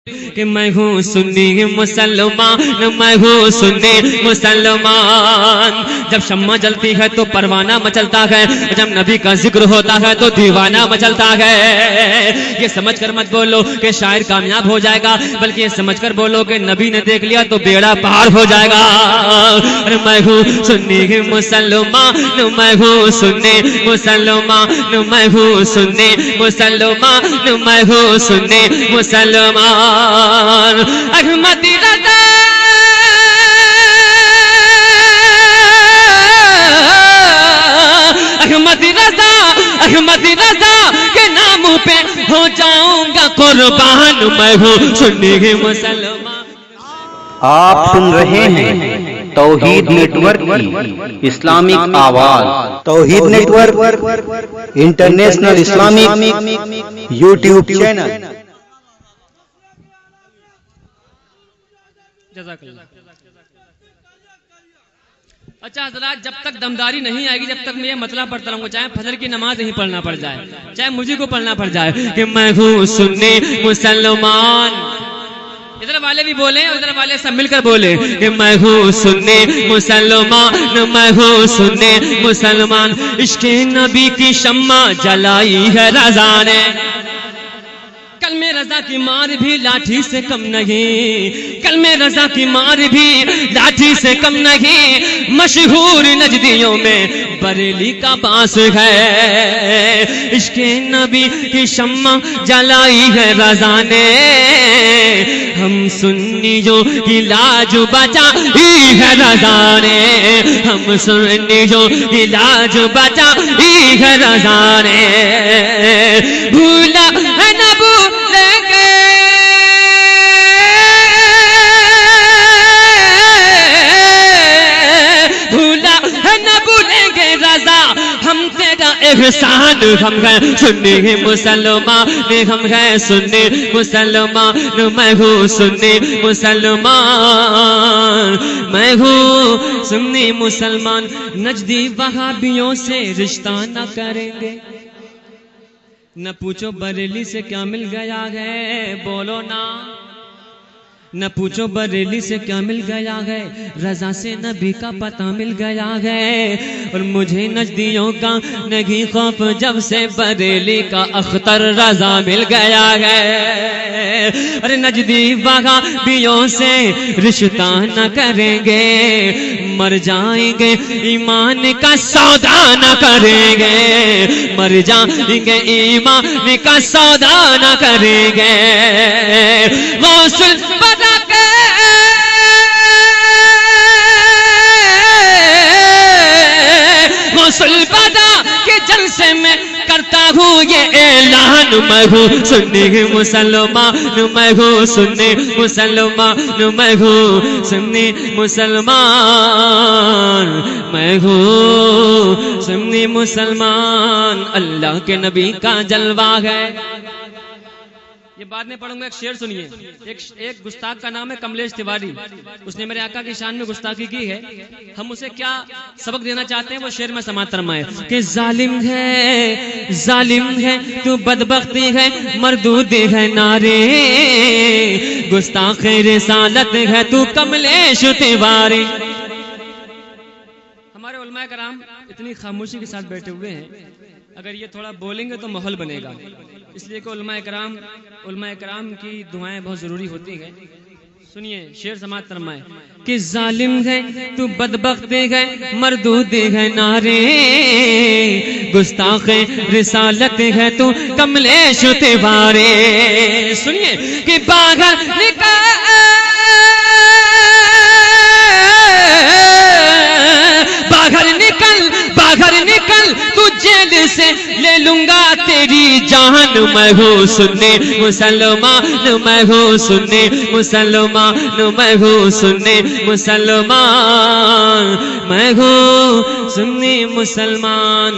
کہ میں ہوں سنی مسلمان، میں ہوں سنی مسلمان۔ جب شمع جلتی ہے تو پروانہ مچلتا ہے، جب نبی کا ذکر ہوتا ہے تو دیوانہ مچلتا ہے۔ یہ سمجھ کر مت بولو کہ شاعر کامیاب ہو جائے گا، بلکہ یہ سمجھ کر بولو کہ نبی نے دیکھ لیا تو بیڑا پار ہو جائے گا۔ میں ہوں سنی مسلمان، میں ہوں سنی مسلمان، میں ہوں سنی مسلمان، میں ہوں سنی مسلمان۔ احمدی رضا احمدی رضا احمدی رضا کے نام پہ ہو جاؤں گا قربان، میں ہوں سنی مسلمان۔ آپ سن رہے ہیں توحید نیٹ ورک کی اسلامک آواز۔ توحید network international Islamic YouTube channel. جزاک اللہ۔ اچھا حضرات، جب تک دمداری نہیں آئے گی، جب تک میں یہ مطلب پڑھتا رہوں گا، چاہے فجر کی نماز نہیں پڑھنا پڑ جائے، چاہے مجھے کو پڑھنا پڑ جائے، کہ میں ہوں سنی مسلمان۔ ادھر والے بھی بولیں، ادھر والے سب مل کر بولیں کہ میں ہوں سنی مسلمان، میں ہوں سنی مسلمان۔ عشق نبی کی شمع جلائی ہے رضا نے، کلمہ رضا کی مار بھی لاٹھی سے کم نہیں، کلمہ رضا کی مار بھی لاٹھی سے کم نہیں۔ مشہور نجدیوں میں بریلی کا باس ہے، عشق نبی کی شمع جلائی ہے رضا نے، ہم سنیوں کی لاج بچائی ہے رضا نے، ہم سنیوں کی لاج بچائی ہے رضا نے۔ بھولا ہے نہ بھولیں گے، بھولا ہے نہ بھولیں گے رضا ہم تیرا احسان۔ ہم ہیں سنی مسلمان، ہم ہیں سنی مسلمان، میں ہوں سنی مسلمان، میں ہوں سنی مسلمان۔ نجدی وہابیوں سے رشتہ نہ کریں گے، نہ پوچھو بریلی سے کیا مل گیا ہے، بولو نا، نہ پوچھو بریلی سے کیا مل گیا ہے، رضا سے نبی کا پتہ مل گیا ہے۔ اور مجھے نجدیوں کا نہیں خوف جب سے بریلی کا اختر رضا مل گیا ہے۔ ارے نجدی وہابیوں سے رشتہ نہ کریں گے، مر جائیں گے ایمان کا سودا نہ کریں گے، مر جائیں گے ایمان کا سودا نہ کریں گے۔ غوث البدا کے غوث البدا کے جلسے میں کرتا ہوں یہ اعلان، میں ہوں سنی مسلمان، میں ہوں سنی مسلمان، میں ہوں سنی مسلمان، میں ہوں سنی مسلمان۔ اللہ کے نبی کا جلوہ ہے۔ یہ بعد میں پڑھوں گا، ایک شعر سنیے۔ ایک گستاخ کا نام ہے کملیش تیواری، اس نے میرے آقا کی شان میں گستاخی کی ہے، ہم اسے کیا سبق دینا چاہتے ہیں وہ شعر میں سماعت فرمائے کہ ظالم ہے تو بدبختی ہے، مردود ہے نارے، گستاخ رسالت ہے تو کملیش تیواری۔ ہمارے علماء کرام اتنی خاموشی کے ساتھ بیٹھے ہوئے ہیں، اگر یہ تھوڑا بولیں گے تو ماحول بنے گا، اس لیے کہ علماء کرام کی دعائیں بہت ضروری ہوتی ہیں۔ سنیے شعر سماعت فرمائے کہ ظالم ہے تو بدبخت ہے، مردود ہے نارے، گستاخ رسالت ہے تو کملیش تیواری۔ سنیے کہ باہر نکل تو جیل سے لے لوں گا تیری جان، میں ہوں سنی مسلمان، میں ہوں سنی مسلمان، میں ہوں سنی مسلمان، میں ہوں سنی مسلمان۔